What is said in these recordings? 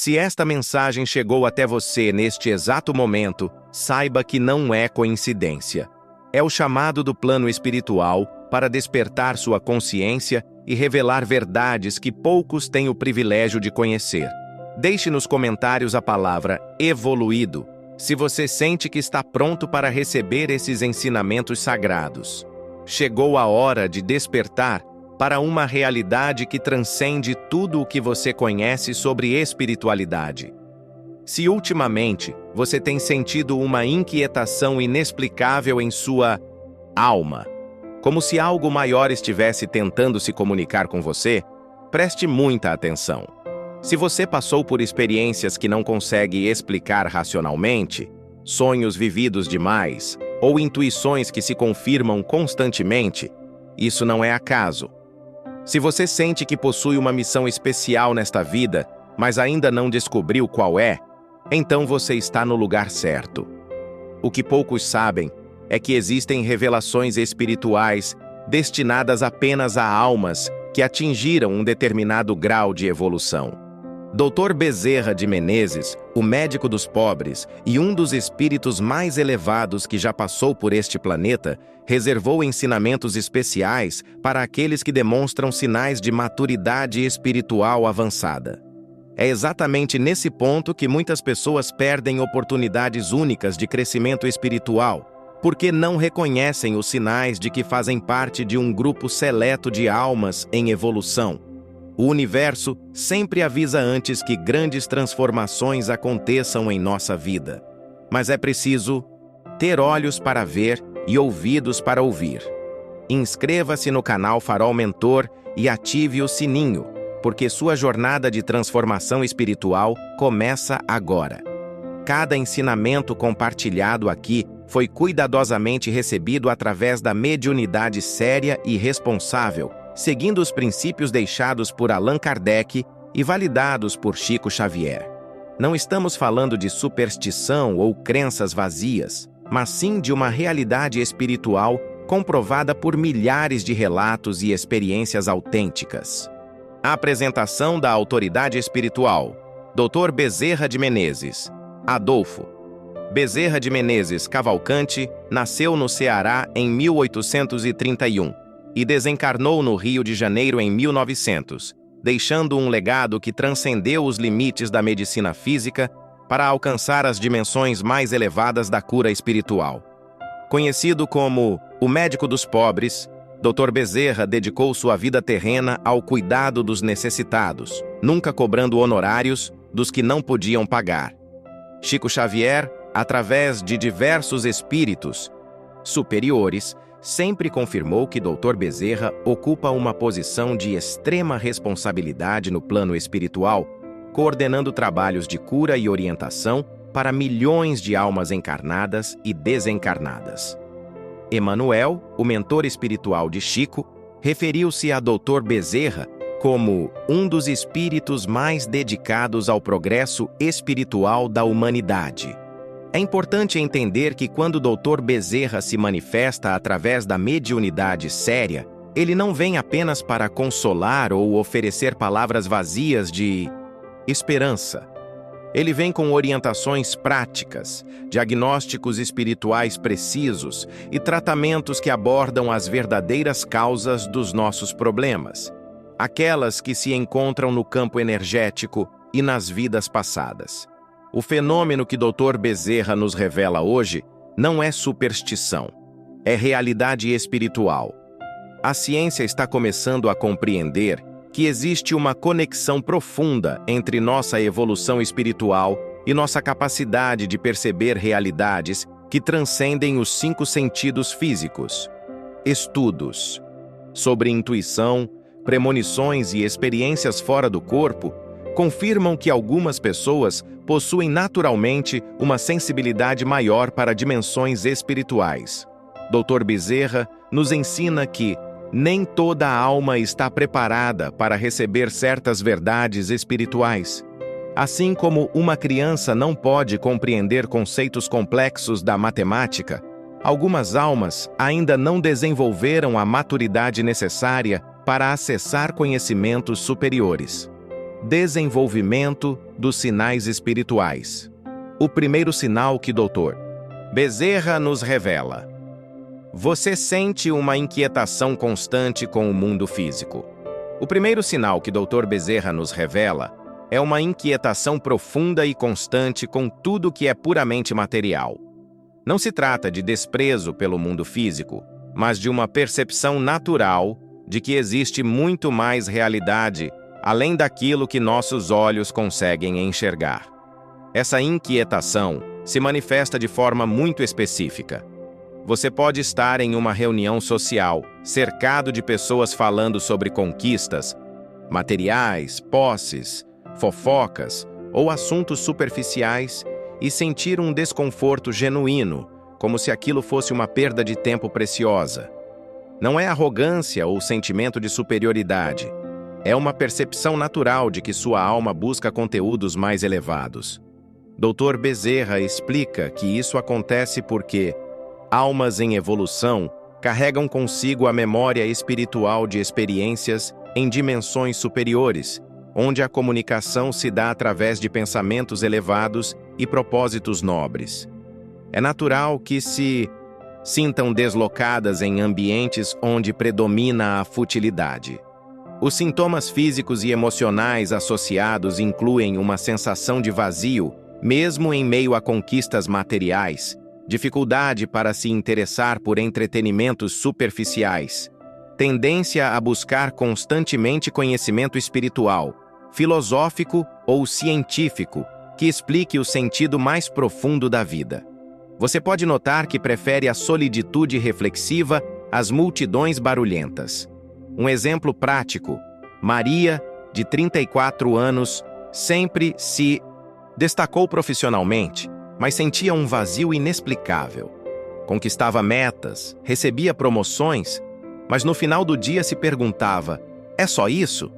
Se esta mensagem chegou até você neste exato momento, saiba que não é coincidência. É o chamado do plano espiritual para despertar sua consciência e revelar verdades que poucos têm o privilégio de conhecer. Deixe nos comentários a palavra evoluído, se você sente que está pronto para receber esses ensinamentos sagrados. Chegou a hora de despertar para uma realidade que transcende tudo o que você conhece sobre espiritualidade. Se ultimamente você tem sentido uma inquietação inexplicável em sua alma, como se algo maior estivesse tentando se comunicar com você, preste muita atenção. Se você passou por experiências que não consegue explicar racionalmente, sonhos vividos demais ou intuições que se confirmam constantemente, isso não é acaso. Se você sente que possui uma missão especial nesta vida, mas ainda não descobriu qual é, então você está no lugar certo. O que poucos sabem é que existem revelações espirituais destinadas apenas a almas que atingiram um determinado grau de evolução. Dr. Bezerra de Menezes, o médico dos pobres e um dos espíritos mais elevados que já passou por este planeta, reservou ensinamentos especiais para aqueles que demonstram sinais de maturidade espiritual avançada. É exatamente nesse ponto que muitas pessoas perdem oportunidades únicas de crescimento espiritual, porque não reconhecem os sinais de que fazem parte de um grupo seleto de almas em evolução. O universo sempre avisa antes que grandes transformações aconteçam em nossa vida. Mas é preciso ter olhos para ver e ouvidos para ouvir. Inscreva-se no canal Farol Mentor e ative o sininho, porque sua jornada de transformação espiritual começa agora. Cada ensinamento compartilhado aqui foi cuidadosamente recebido através da mediunidade séria e responsável, seguindo os princípios deixados por Allan Kardec e validados por Chico Xavier. Não estamos falando de superstição ou crenças vazias, mas sim de uma realidade espiritual comprovada por milhares de relatos e experiências autênticas. A apresentação da autoridade espiritual. Dr. Bezerra de Menezes. Adolfo Bezerra de Menezes Cavalcante nasceu no Ceará em 1831 e desencarnou no Rio de Janeiro em 1900, deixando um legado que transcendeu os limites da medicina física para alcançar as dimensões mais elevadas da cura espiritual. Conhecido como o médico dos pobres, Dr. Bezerra dedicou sua vida terrena ao cuidado dos necessitados, nunca cobrando honorários dos que não podiam pagar. Chico Xavier, através de diversos espíritos superiores, sempre confirmou que Dr. Bezerra ocupa uma posição de extrema responsabilidade no plano espiritual, coordenando trabalhos de cura e orientação para milhões de almas encarnadas e desencarnadas. Emanuel, o mentor espiritual de Chico, referiu-se a Dr. Bezerra como um dos espíritos mais dedicados ao progresso espiritual da humanidade. É importante entender que quando o Dr. Bezerra se manifesta através da mediunidade séria, ele não vem apenas para consolar ou oferecer palavras vazias de esperança. Ele vem com orientações práticas, diagnósticos espirituais precisos e tratamentos que abordam as verdadeiras causas dos nossos problemas, aquelas que se encontram no campo energético e nas vidas passadas. O fenômeno que Dr. Bezerra nos revela hoje não é superstição, é realidade espiritual. A ciência está começando a compreender que existe uma conexão profunda entre nossa evolução espiritual e nossa capacidade de perceber realidades que transcendem os 5 sentidos físicos. Estudos sobre intuição, premonições e experiências fora do corpo confirmam que algumas pessoas possuem naturalmente uma sensibilidade maior para dimensões espirituais. Dr. Bezerra nos ensina que nem toda a alma está preparada para receber certas verdades espirituais. Assim como uma criança não pode compreender conceitos complexos da matemática, algumas almas ainda não desenvolveram a maturidade necessária para acessar conhecimentos superiores. Desenvolvimento dos sinais espirituais. O primeiro sinal que Dr. Bezerra nos revela. Você sente uma inquietação constante com o mundo físico. O primeiro sinal que Dr. Bezerra nos revela é uma inquietação profunda e constante com tudo que é puramente material. Não se trata de desprezo pelo mundo físico, mas de uma percepção natural de que existe muito mais realidade além daquilo que nossos olhos conseguem enxergar. Essa inquietação se manifesta de forma muito específica. Você pode estar em uma reunião social, cercado de pessoas falando sobre conquistas, materiais, posses, fofocas ou assuntos superficiais e sentir um desconforto genuíno, como se aquilo fosse uma perda de tempo preciosa. Não é arrogância ou sentimento de superioridade. É uma percepção natural de que sua alma busca conteúdos mais elevados. Dr. Bezerra explica que isso acontece porque almas em evolução carregam consigo a memória espiritual de experiências em dimensões superiores, onde a comunicação se dá através de pensamentos elevados e propósitos nobres. É natural que se sintam deslocadas em ambientes onde predomina a futilidade. Os sintomas físicos e emocionais associados incluem uma sensação de vazio, mesmo em meio a conquistas materiais, dificuldade para se interessar por entretenimentos superficiais, tendência a buscar constantemente conhecimento espiritual, filosófico ou científico, que explique o sentido mais profundo da vida. Você pode notar que prefere a solitude reflexiva às multidões barulhentas. Um exemplo prático: Maria, de 34 anos, sempre se destacou profissionalmente, mas sentia um vazio inexplicável. Conquistava metas, recebia promoções, mas no final do dia se perguntava: é só isso?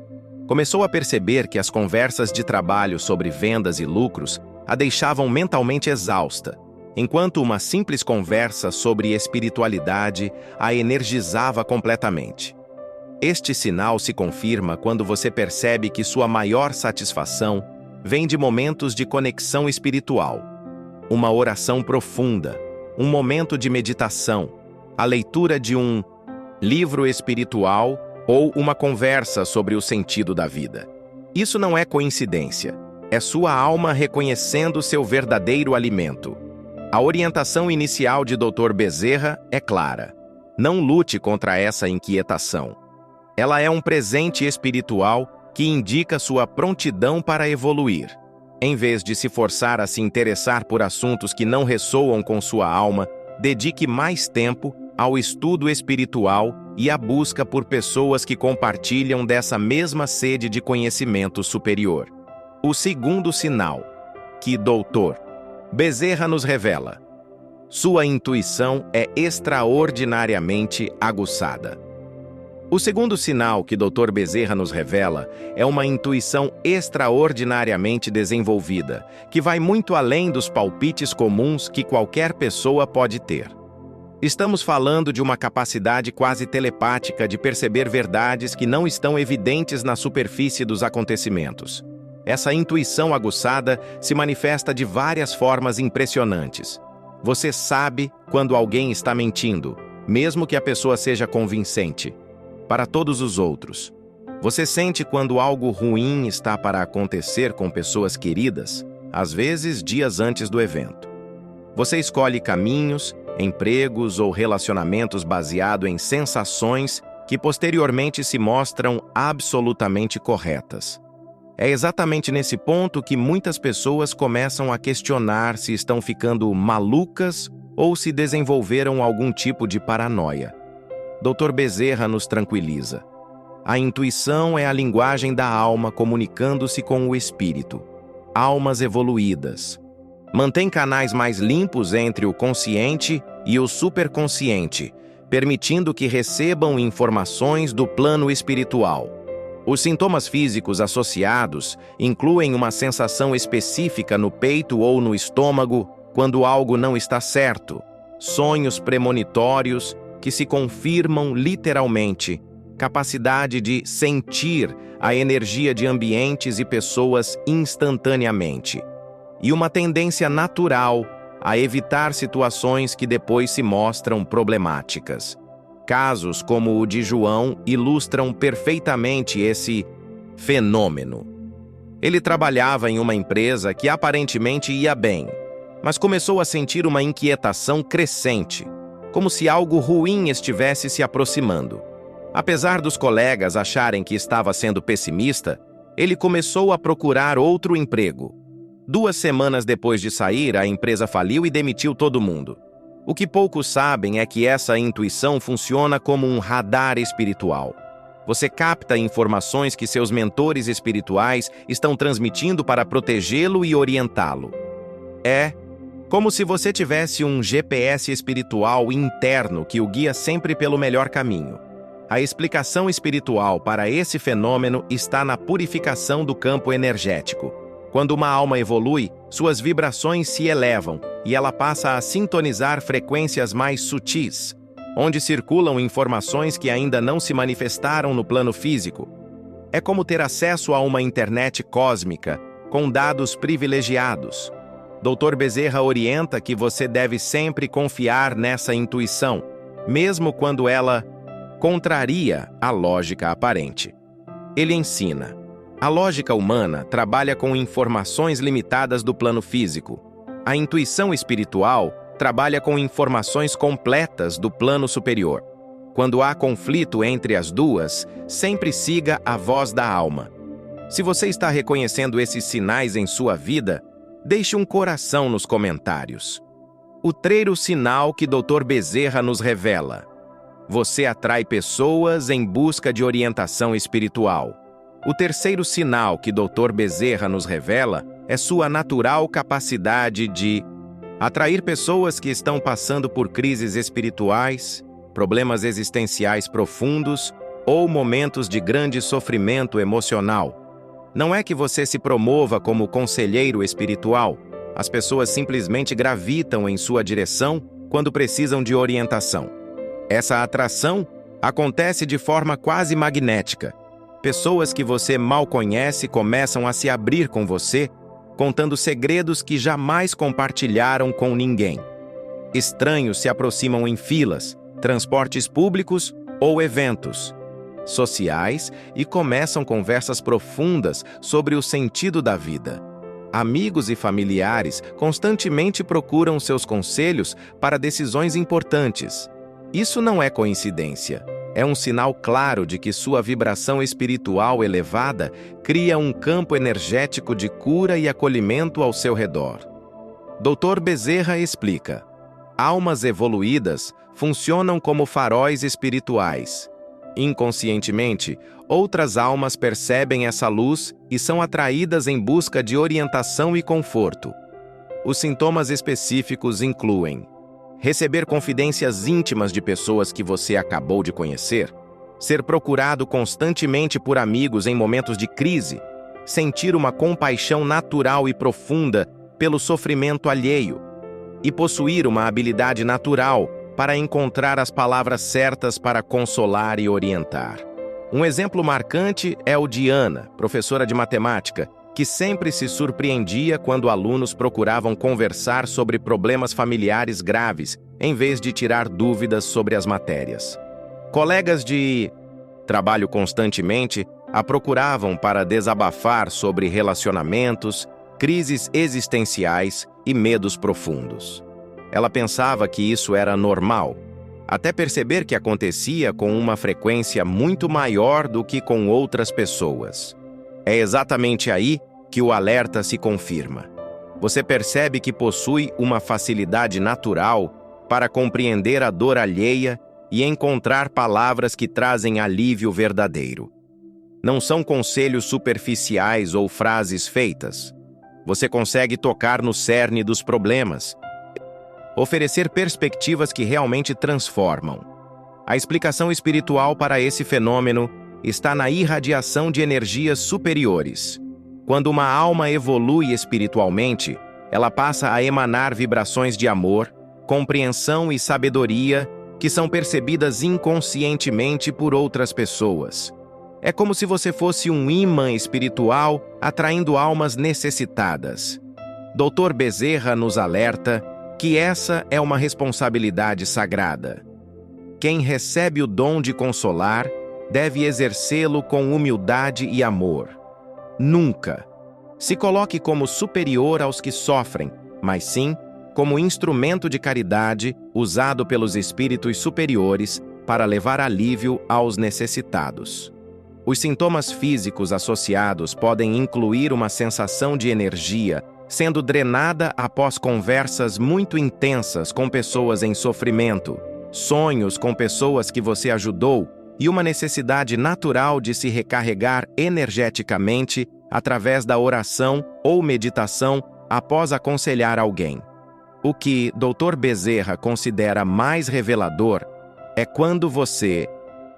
Começou a perceber que as conversas de trabalho sobre vendas e lucros a deixavam mentalmente exausta, enquanto uma simples conversa sobre espiritualidade a energizava completamente. Este sinal se confirma quando você percebe que sua maior satisfação vem de momentos de conexão espiritual. Uma oração profunda, um momento de meditação, a leitura de um livro espiritual ou uma conversa sobre o sentido da vida. Isso não é coincidência, é sua alma reconhecendo seu verdadeiro alimento. A orientação inicial de Dr. Bezerra é clara: não lute contra essa inquietação. Ela é um presente espiritual que indica sua prontidão para evoluir. Em vez de se forçar a se interessar por assuntos que não ressoam com sua alma, dedique mais tempo ao estudo espiritual e à busca por pessoas que compartilham dessa mesma sede de conhecimento superior. O segundo sinal que Dr. Bezerra nos revela: sua intuição é extraordinariamente aguçada. O segundo sinal que Dr. Bezerra nos revela é uma intuição extraordinariamente desenvolvida, que vai muito além dos palpites comuns que qualquer pessoa pode ter. Estamos falando de uma capacidade quase telepática de perceber verdades que não estão evidentes na superfície dos acontecimentos. Essa intuição aguçada se manifesta de várias formas impressionantes. Você sabe quando alguém está mentindo, mesmo que a pessoa seja convincente. Para todos os outros, você sente quando algo ruim está para acontecer com pessoas queridas, às vezes dias antes do evento. Você escolhe caminhos, empregos ou relacionamentos baseado em sensações que posteriormente se mostram absolutamente corretas. É exatamente nesse ponto que muitas pessoas começam a questionar se estão ficando malucas ou se desenvolveram algum tipo de paranoia. Dr. Bezerra nos tranquiliza. A intuição é a linguagem da alma comunicando-se com o espírito. Almas evoluídas. Mantém canais mais limpos entre o consciente e o superconsciente, permitindo que recebam informações do plano espiritual. Os sintomas físicos associados incluem uma sensação específica no peito ou no estômago quando algo não está certo, sonhos premonitórios que se confirmam literalmente, capacidade de sentir a energia de ambientes e pessoas instantaneamente, e uma tendência natural a evitar situações que depois se mostram problemáticas. Casos como o de João ilustram perfeitamente esse fenômeno. Ele trabalhava em uma empresa que aparentemente ia bem, mas começou a sentir uma inquietação crescente, como se algo ruim estivesse se aproximando. Apesar dos colegas acharem que estava sendo pessimista, ele começou a procurar outro emprego. 2 semanas depois de sair, a empresa faliu e demitiu todo mundo. O que poucos sabem é que essa intuição funciona como um radar espiritual. Você capta informações que seus mentores espirituais estão transmitindo para protegê-lo e orientá-lo. É como se você tivesse um GPS espiritual interno que o guia sempre pelo melhor caminho. A explicação espiritual para esse fenômeno está na purificação do campo energético. Quando uma alma evolui, suas vibrações se elevam e ela passa a sintonizar frequências mais sutis, onde circulam informações que ainda não se manifestaram no plano físico. É como ter acesso a uma internet cósmica, com dados privilegiados. Dr. Bezerra orienta que você deve sempre confiar nessa intuição, mesmo quando ela contraria a lógica aparente. Ele ensina: a lógica humana trabalha com informações limitadas do plano físico. A intuição espiritual trabalha com informações completas do plano superior. Quando há conflito entre as duas, sempre siga a voz da alma. Se você está reconhecendo esses sinais em sua vida, deixe um coração nos comentários. O terceiro sinal que Dr. Bezerra nos revela: você atrai pessoas em busca de orientação espiritual. O terceiro sinal que Dr. Bezerra nos revela é sua natural capacidade de atrair pessoas que estão passando por crises espirituais, problemas existenciais profundos ou momentos de grande sofrimento emocional. Não é que você se promova como conselheiro espiritual. As pessoas simplesmente gravitam em sua direção quando precisam de orientação. Essa atração acontece de forma quase magnética. Pessoas que você mal conhece começam a se abrir com você, contando segredos que jamais compartilharam com ninguém. Estranhos se aproximam em filas, transportes públicos ou eventos sociais e começam conversas profundas sobre o sentido da vida. Amigos e familiares constantemente procuram seus conselhos para decisões importantes. Isso não é coincidência. É um sinal claro de que sua vibração espiritual elevada cria um campo energético de cura e acolhimento ao seu redor. Dr. Bezerra explica: almas evoluídas funcionam como faróis espirituais. Inconscientemente, outras almas percebem essa luz e são atraídas em busca de orientação e conforto. Os sintomas específicos incluem: receber confidências íntimas de pessoas que você acabou de conhecer, ser procurado constantemente por amigos em momentos de crise, sentir uma compaixão natural e profunda pelo sofrimento alheio, e possuir uma habilidade natural para encontrar as palavras certas para consolar e orientar. Um exemplo marcante é o de Ana, professora de matemática, que sempre se surpreendia quando alunos procuravam conversar sobre problemas familiares graves, em vez de tirar dúvidas sobre as matérias. Colegas de trabalho constantemente a procuravam para desabafar sobre relacionamentos, crises existenciais e medos profundos. Ela pensava que isso era normal, até perceber que acontecia com uma frequência muito maior do que com outras pessoas. É exatamente aí que o alerta se confirma. Você percebe que possui uma facilidade natural para compreender a dor alheia e encontrar palavras que trazem alívio verdadeiro. Não são conselhos superficiais ou frases feitas. Você consegue tocar no cerne dos problemas, oferecer perspectivas que realmente transformam. A explicação espiritual para esse fenômeno está na irradiação de energias superiores. Quando uma alma evolui espiritualmente, ela passa a emanar vibrações de amor, compreensão e sabedoria que são percebidas inconscientemente por outras pessoas. É como se você fosse um imã espiritual atraindo almas necessitadas. Dr. Bezerra nos alerta que essa é uma responsabilidade sagrada. Quem recebe o dom de consolar deve exercê-lo com humildade e amor. Nunca se coloque como superior aos que sofrem, mas sim como instrumento de caridade usado pelos espíritos superiores para levar alívio aos necessitados. Os sintomas físicos associados podem incluir uma sensação de energia sendo drenada após conversas muito intensas com pessoas em sofrimento, sonhos com pessoas que você ajudou e uma necessidade natural de se recarregar energeticamente através da oração ou meditação após aconselhar alguém. O que Dr. Bezerra considera mais revelador é quando você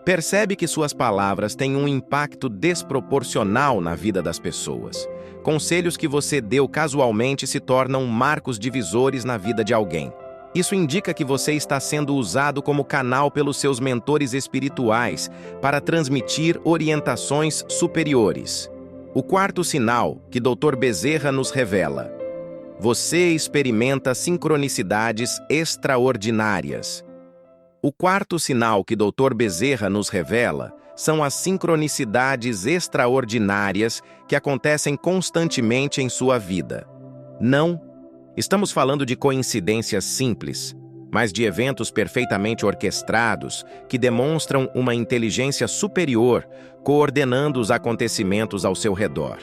percebe que suas palavras têm um impacto desproporcional na vida das pessoas. Conselhos que você deu casualmente se tornam marcos divisores na vida de alguém. Isso indica que você está sendo usado como canal pelos seus mentores espirituais para transmitir orientações superiores. O quarto sinal que Dr. Bezerra nos revela: você experimenta sincronicidades extraordinárias. O quarto sinal que Dr. Bezerra nos revela são as sincronicidades extraordinárias que acontecem constantemente em sua vida. Não estamos falando de coincidências simples, mas de eventos perfeitamente orquestrados que demonstram uma inteligência superior coordenando os acontecimentos ao seu redor.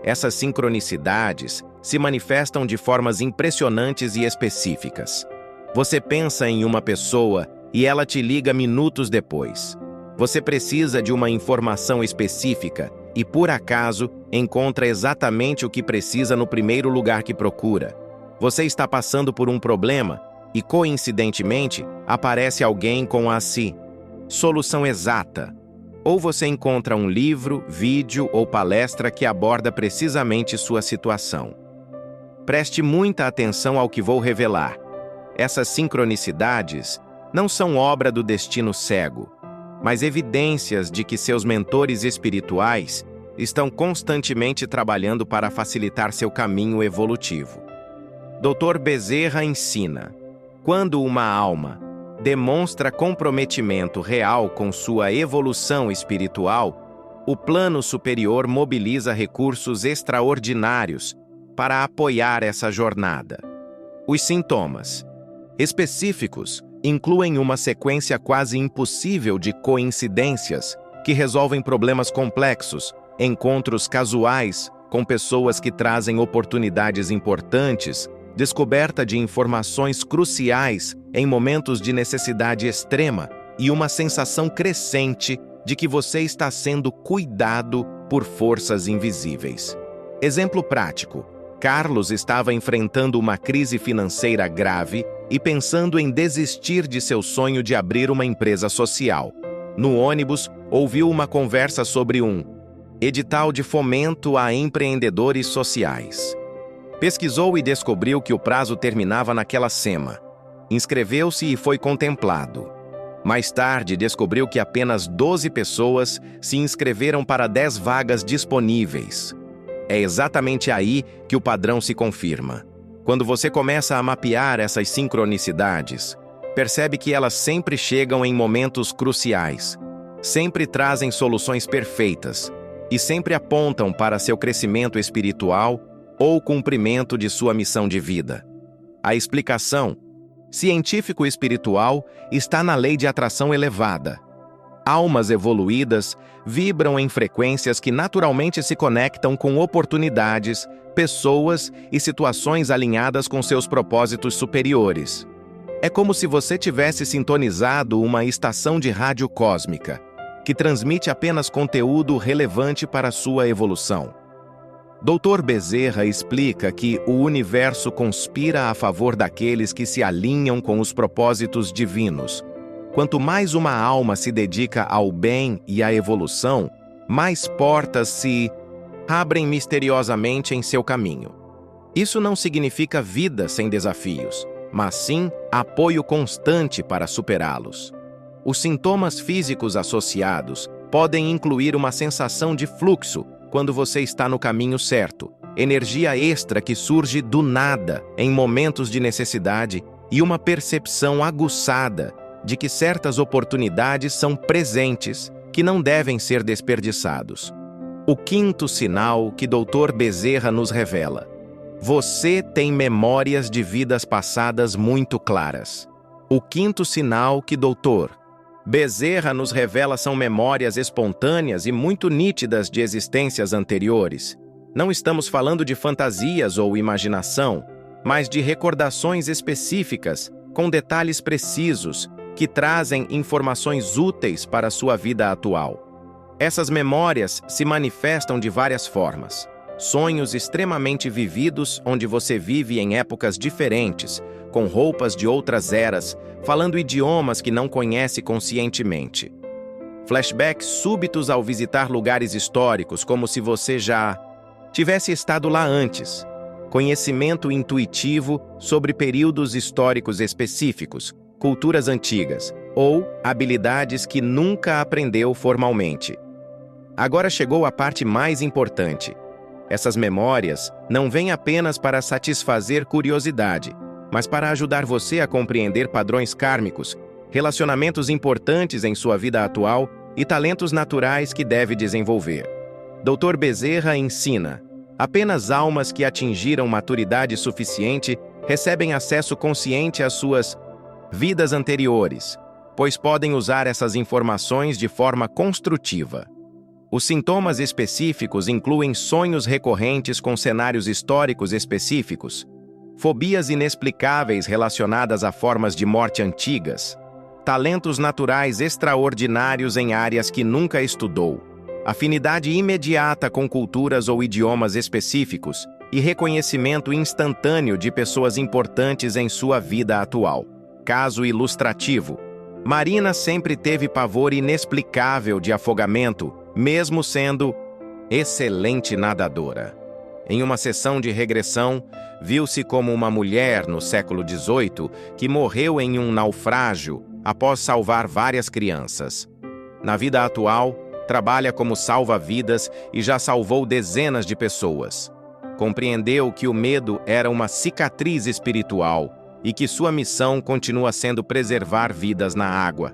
Essas sincronicidades se manifestam de formas impressionantes e específicas. Você pensa em uma pessoa e ela te liga minutos depois. Você precisa de uma informação específica e, por acaso, encontra exatamente o que precisa no primeiro lugar que procura. Você está passando por um problema e, coincidentemente, aparece alguém com a solução exata. Ou você encontra um livro, vídeo ou palestra que aborda precisamente sua situação. Preste muita atenção ao que vou revelar. Essas sincronicidades não são obra do destino cego, mas evidências de que seus mentores espirituais estão constantemente trabalhando para facilitar seu caminho evolutivo. Dr. Bezerra ensina: quando uma alma demonstra comprometimento real com sua evolução espiritual, o plano superior mobiliza recursos extraordinários para apoiar essa jornada. Os sintomas específicos incluem uma sequência quase impossível de coincidências que resolvem problemas complexos, encontros casuais com pessoas que trazem oportunidades importantes, descoberta de informações cruciais em momentos de necessidade extrema e uma sensação crescente de que você está sendo cuidado por forças invisíveis. Exemplo prático: Carlos estava enfrentando uma crise financeira grave e pensando em desistir de seu sonho de abrir uma empresa social. No ônibus, ouviu uma conversa sobre um edital de fomento a empreendedores sociais. Pesquisou e descobriu que o prazo terminava naquela semana. Inscreveu-se e foi contemplado. Mais tarde, descobriu que apenas 12 pessoas se inscreveram para 10 vagas disponíveis. É exatamente aí que o padrão se confirma. Quando você começa a mapear essas sincronicidades, percebe que elas sempre chegam em momentos cruciais, sempre trazem soluções perfeitas e sempre apontam para seu crescimento espiritual ou cumprimento de sua missão de vida. A explicação científico-espiritual está na lei de atração elevada. Almas evoluídas vibram em frequências que naturalmente se conectam com oportunidades, pessoas e situações alinhadas com seus propósitos superiores. É como se você tivesse sintonizado uma estação de rádio cósmica, que transmite apenas conteúdo relevante para sua evolução. Dr. Bezerra explica que o universo conspira a favor daqueles que se alinham com os propósitos divinos. Quanto mais uma alma se dedica ao bem e à evolução, mais portas se abrem misteriosamente em seu caminho. Isso não significa vida sem desafios, mas sim apoio constante para superá-los. Os sintomas físicos associados podem incluir uma sensação de fluxo quando você está no caminho certo, energia extra que surge do nada em momentos de necessidade e uma percepção aguçada de que certas oportunidades são presentes que não devem ser desperdiçados. O quinto sinal que Dr. Bezerra nos revela: você tem memórias de vidas passadas muito claras. O quinto sinal que Dr. Bezerra nos revela são memórias espontâneas e muito nítidas de existências anteriores. Não estamos falando de fantasias ou imaginação, mas de recordações específicas, com detalhes precisos, que trazem informações úteis para a sua vida atual. Essas memórias se manifestam de várias formas. Sonhos extremamente vividos, onde você vive em épocas diferentes, com roupas de outras eras, falando idiomas que não conhece conscientemente. Flashbacks súbitos ao visitar lugares históricos, como se você já tivesse estado lá antes. Conhecimento intuitivo sobre períodos históricos específicos, culturas antigas, ou habilidades que nunca aprendeu formalmente. Agora chegou a parte mais importante. Essas memórias não vêm apenas para satisfazer curiosidade, mas para ajudar você a compreender padrões kármicos, relacionamentos importantes em sua vida atual e talentos naturais que deve desenvolver. Dr. Bezerra ensina: apenas almas que atingiram maturidade suficiente recebem acesso consciente às suas vidas anteriores, pois podem usar essas informações de forma construtiva. Os sintomas específicos incluem sonhos recorrentes com cenários históricos específicos, fobias inexplicáveis relacionadas a formas de morte antigas, talentos naturais extraordinários em áreas que nunca estudou, afinidade imediata com culturas ou idiomas específicos e reconhecimento instantâneo de pessoas importantes em sua vida atual. Caso ilustrativo: Marina sempre teve pavor inexplicável de afogamento, mesmo sendo excelente nadadora. Em uma sessão de regressão, viu-se como uma mulher no século XVIII que morreu em um naufrágio após salvar várias crianças. Na vida atual, trabalha como salva-vidas e já salvou dezenas de pessoas. Compreendeu que o medo era uma cicatriz espiritual e que sua missão continua sendo preservar vidas na água.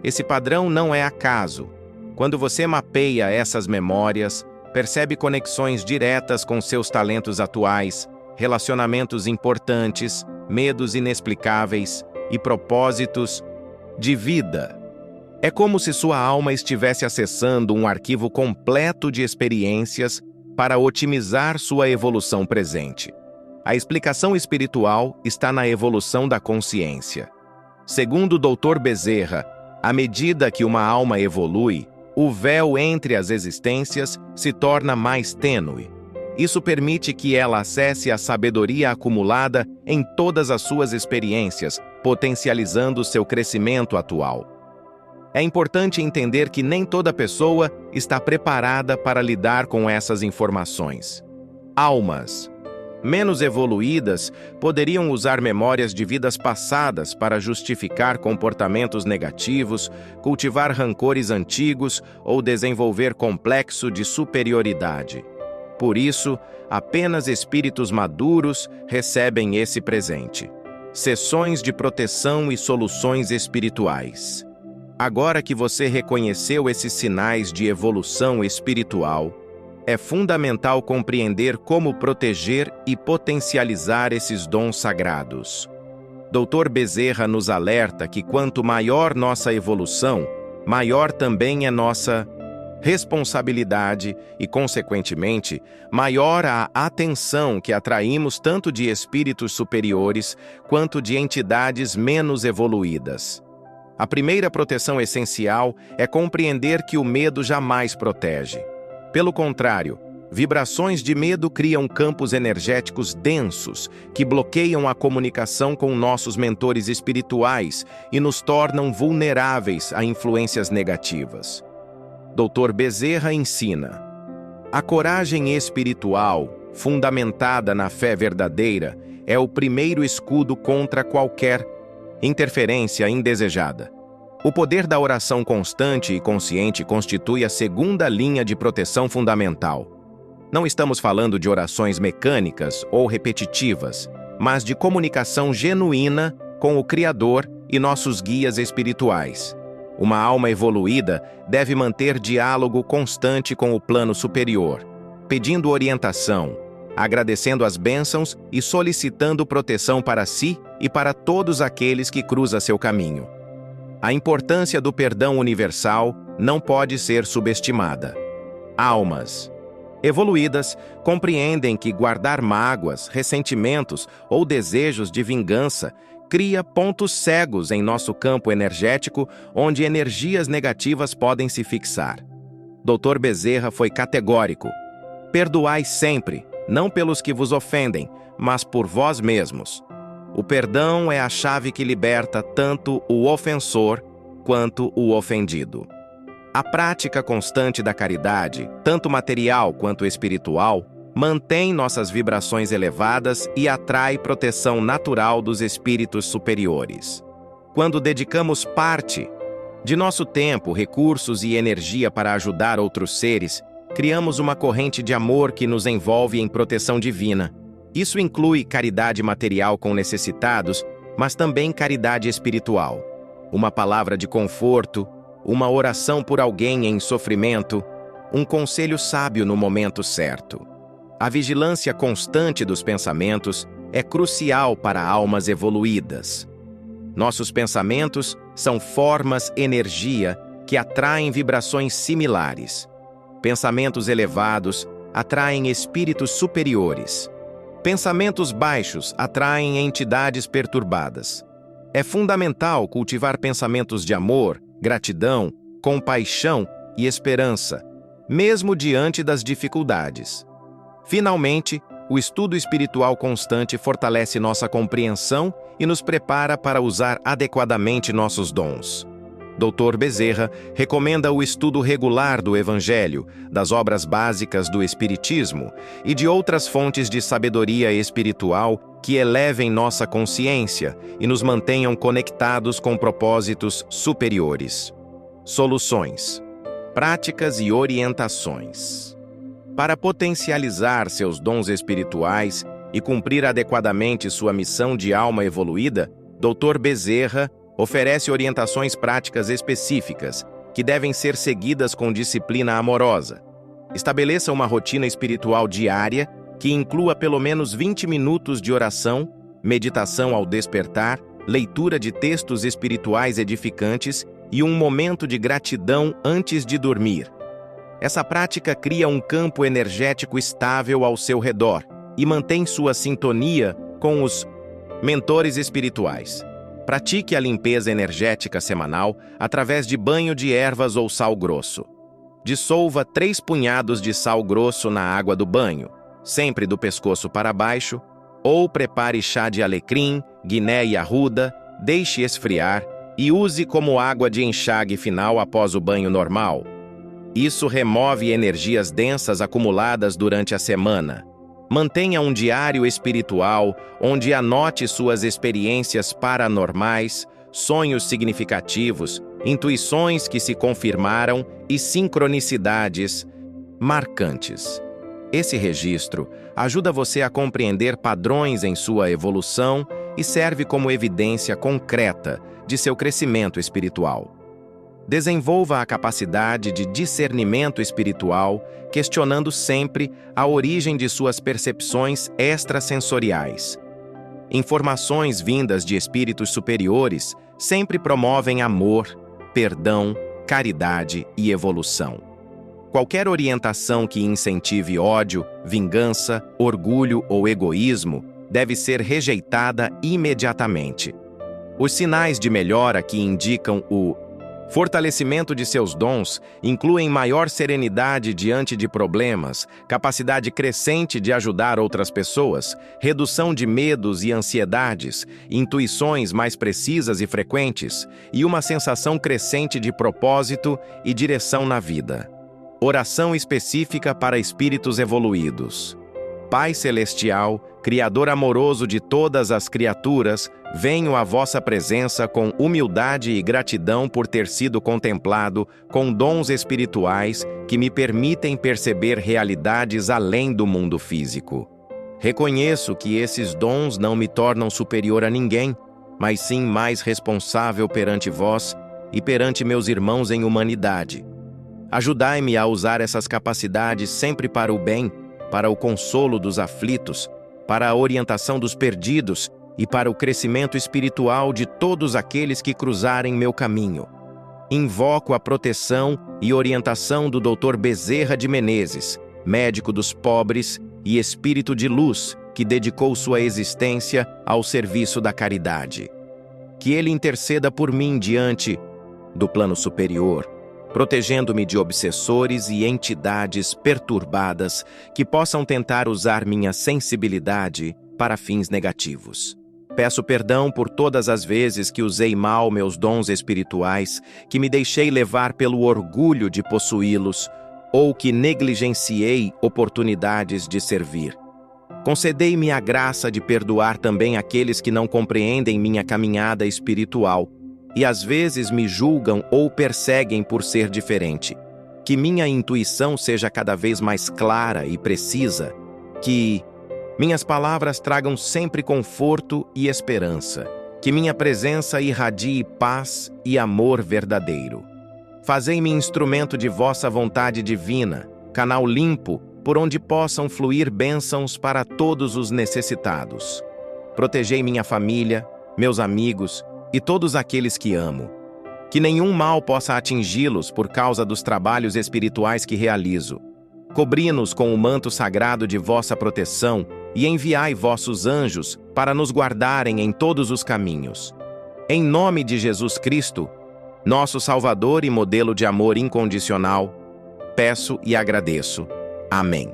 Esse padrão não é acaso. Quando você mapeia essas memórias, percebe conexões diretas com seus talentos atuais, relacionamentos importantes, medos inexplicáveis e propósitos de vida. É como se sua alma estivesse acessando um arquivo completo de experiências para otimizar sua evolução presente. A explicação espiritual está na evolução da consciência. Segundo o Dr. Bezerra, à medida que uma alma evolui, o véu entre as existências se torna mais tênue. Isso permite que ela acesse a sabedoria acumulada em todas as suas experiências, potencializando seu crescimento atual. É importante entender que nem toda pessoa está preparada para lidar com essas informações. Almas menos evoluídas poderiam usar memórias de vidas passadas para justificar comportamentos negativos, cultivar rancores antigos ou desenvolver complexo de superioridade. Por isso, apenas espíritos maduros recebem esse presente. Sessões de proteção e soluções espirituais. Agora que você reconheceu esses sinais de evolução espiritual, é fundamental compreender como proteger e potencializar esses dons sagrados. Dr. Bezerra nos alerta que quanto maior nossa evolução, maior também é nossa responsabilidade e, consequentemente, maior a atenção que atraímos tanto de espíritos superiores quanto de entidades menos evoluídas. A primeira proteção essencial é compreender que o medo jamais protege. Pelo contrário, vibrações de medo criam campos energéticos densos que bloqueiam a comunicação com nossos mentores espirituais e nos tornam vulneráveis a influências negativas. Dr. Bezerra ensina: a coragem espiritual, fundamentada na fé verdadeira, é o primeiro escudo contra qualquer interferência indesejada. O poder da oração constante e consciente constitui a segunda linha de proteção fundamental. Não estamos falando de orações mecânicas ou repetitivas, mas de comunicação genuína com o Criador e nossos guias espirituais. Uma alma evoluída deve manter diálogo constante com o plano superior, pedindo orientação, agradecendo as bênçãos e solicitando proteção para si e para todos aqueles que cruzam seu caminho. A importância do perdão universal não pode ser subestimada. Almas evoluídas compreendem que guardar mágoas, ressentimentos ou desejos de vingança cria pontos cegos em nosso campo energético onde energias negativas podem se fixar. Dr. Bezerra foi categórico: perdoai sempre, não pelos que vos ofendem, mas por vós mesmos. O perdão é a chave que liberta tanto o ofensor quanto o ofendido. A prática constante da caridade, tanto material quanto espiritual, mantém nossas vibrações elevadas e atrai proteção natural dos espíritos superiores. Quando dedicamos parte de nosso tempo, recursos e energia para ajudar outros seres, criamos uma corrente de amor que nos envolve em proteção divina. Isso inclui caridade material com necessitados, mas também caridade espiritual. Uma palavra de conforto, uma oração por alguém em sofrimento, um conselho sábio no momento certo. A vigilância constante dos pensamentos é crucial para almas evoluídas. Nossos pensamentos são formas-energia que atraem vibrações similares. Pensamentos elevados atraem espíritos superiores. Pensamentos baixos atraem entidades perturbadas. É fundamental cultivar pensamentos de amor, gratidão, compaixão e esperança, mesmo diante das dificuldades. Finalmente, o estudo espiritual constante fortalece nossa compreensão e nos prepara para usar adequadamente nossos dons. Dr. Bezerra recomenda o estudo regular do Evangelho, das obras básicas do Espiritismo e de outras fontes de sabedoria espiritual que elevem nossa consciência e nos mantenham conectados com propósitos superiores. Soluções, práticas e orientações. Para potencializar seus dons espirituais e cumprir adequadamente sua missão de alma evoluída, Dr. Bezerra oferece orientações práticas específicas que devem ser seguidas com disciplina amorosa. Estabeleça uma rotina espiritual diária que inclua pelo menos 20 minutos de oração, meditação ao despertar, leitura de textos espirituais edificantes e um momento de gratidão antes de dormir. Essa prática cria um campo energético estável ao seu redor e mantém sua sintonia com os mentores espirituais. Pratique a limpeza energética semanal através de banho de ervas ou sal grosso. Dissolva 3 punhados de sal grosso na água do banho, sempre do pescoço para baixo, ou prepare chá de alecrim, guiné e arruda, deixe esfriar e use como água de enxágue final após o banho normal. Isso remove energias densas acumuladas durante a semana. Mantenha um diário espiritual onde anote suas experiências paranormais, sonhos significativos, intuições que se confirmaram e sincronicidades marcantes. Esse registro ajuda você a compreender padrões em sua evolução e serve como evidência concreta de seu crescimento espiritual. Desenvolva a capacidade de discernimento espiritual, questionando sempre a origem de suas percepções extrasensoriais. Informações vindas de espíritos superiores sempre promovem amor, perdão, caridade e evolução. Qualquer orientação que incentive ódio, vingança, orgulho ou egoísmo deve ser rejeitada imediatamente. Os sinais de melhora que indicam o fortalecimento de seus dons incluem maior serenidade diante de problemas, capacidade crescente de ajudar outras pessoas, redução de medos e ansiedades, intuições mais precisas e frequentes e uma sensação crescente de propósito e direção na vida. Oração específica para espíritos evoluídos. Pai Celestial, Criador amoroso de todas as criaturas, venho à vossa presença com humildade e gratidão por ter sido contemplado com dons espirituais que me permitem perceber realidades além do mundo físico. Reconheço que esses dons não me tornam superior a ninguém, mas sim mais responsável perante vós e perante meus irmãos em humanidade. Ajudai-me a usar essas capacidades sempre para o bem, para o consolo dos aflitos, para a orientação dos perdidos e para o crescimento espiritual de todos aqueles que cruzarem meu caminho. Invoco a proteção e orientação do Dr. Bezerra de Menezes, médico dos pobres e espírito de luz, que dedicou sua existência ao serviço da caridade. Que ele interceda por mim diante do plano superior, protegendo-me de obsessores e entidades perturbadas que possam tentar usar minha sensibilidade para fins negativos. Peço perdão por todas as vezes que usei mal meus dons espirituais, que me deixei levar pelo orgulho de possuí-los ou que negligenciei oportunidades de servir. Concedei-me a graça de perdoar também aqueles que não compreendem minha caminhada espiritual e às vezes me julgam ou perseguem por ser diferente. Que minha intuição seja cada vez mais clara e precisa, que minhas palavras tragam sempre conforto e esperança, que minha presença irradie paz e amor verdadeiro. Fazei-me instrumento de vossa vontade divina, canal limpo, por onde possam fluir bênçãos para todos os necessitados. Protegei minha família, meus amigos e todos aqueles que amo. Que nenhum mal possa atingi-los por causa dos trabalhos espirituais que realizo. Cobri-nos com o manto sagrado de vossa proteção e enviai vossos anjos para nos guardarem em todos os caminhos. Em nome de Jesus Cristo, nosso Salvador e modelo de amor incondicional, peço e agradeço. Amém.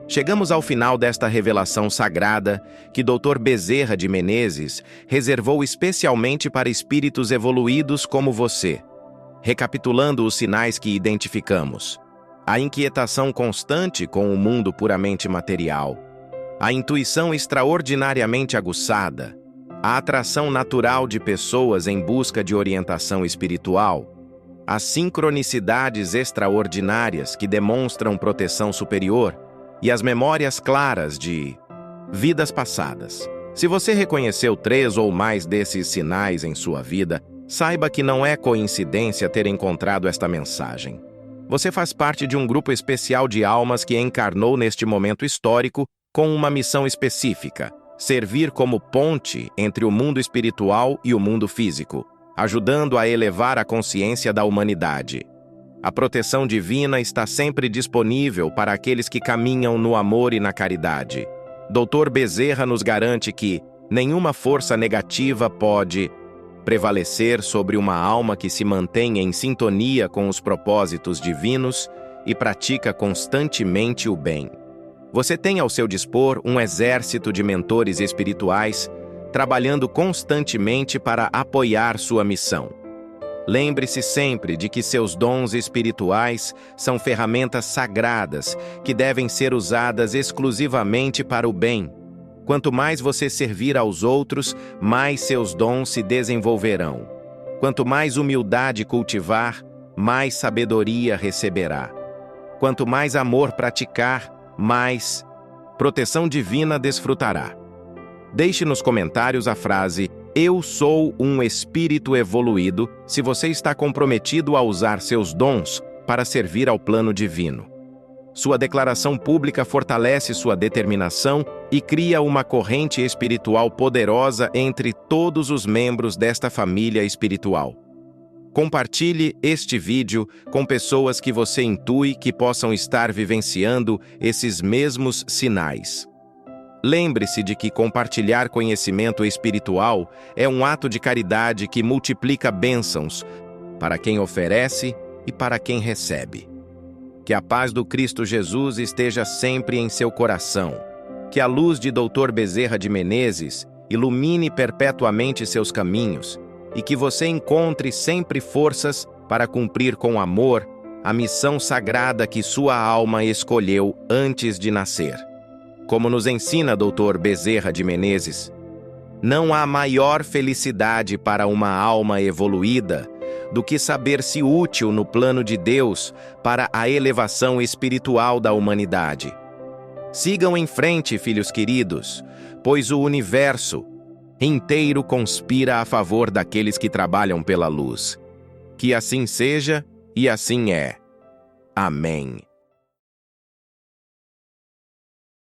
Chegamos ao final desta revelação sagrada que Dr. Bezerra de Menezes reservou especialmente para espíritos evoluídos como você. Recapitulando os sinais que identificamos: a inquietação constante com o mundo puramente material, a intuição extraordinariamente aguçada, a atração natural de pessoas em busca de orientação espiritual, as sincronicidades extraordinárias que demonstram proteção superior e as memórias claras de vidas passadas. Se você reconheceu 3 ou mais desses sinais em sua vida, saiba que não é coincidência ter encontrado esta mensagem. Você faz parte de um grupo especial de almas que encarnou neste momento histórico com uma missão específica: servir como ponte entre o mundo espiritual e o mundo físico, ajudando a elevar a consciência da humanidade. A proteção divina está sempre disponível para aqueles que caminham no amor e na caridade. Dr. Bezerra nos garante que nenhuma força negativa pode prevalecer sobre uma alma que se mantém em sintonia com os propósitos divinos e pratica constantemente o bem. Você tem ao seu dispor um exército de mentores espirituais trabalhando constantemente para apoiar sua missão. Lembre-se sempre de que seus dons espirituais são ferramentas sagradas que devem ser usadas exclusivamente para o bem. Quanto mais você servir aos outros, mais seus dons se desenvolverão. Quanto mais humildade cultivar, mais sabedoria receberá. Quanto mais amor praticar, mais proteção divina desfrutará. Deixe nos comentários a frase "Eu sou um espírito evoluído" se você está comprometido a usar seus dons para servir ao plano divino. Sua declaração pública fortalece sua determinação e cria uma corrente espiritual poderosa entre todos os membros desta família espiritual. Compartilhe este vídeo com pessoas que você intui que possam estar vivenciando esses mesmos sinais. Lembre-se de que compartilhar conhecimento espiritual é um ato de caridade que multiplica bênçãos para quem oferece e para quem recebe. Que a paz do Cristo Jesus esteja sempre em seu coração. Que a luz de Dr. Bezerra de Menezes ilumine perpetuamente seus caminhos e que você encontre sempre forças para cumprir com amor a missão sagrada que sua alma escolheu antes de nascer. Como nos ensina Dr. Bezerra de Menezes, não há maior felicidade para uma alma evoluída do que saber-se útil no plano de Deus para a elevação espiritual da humanidade. Sigam em frente, filhos queridos, pois o universo inteiro conspira a favor daqueles que trabalham pela luz. Que assim seja e assim é. Amém.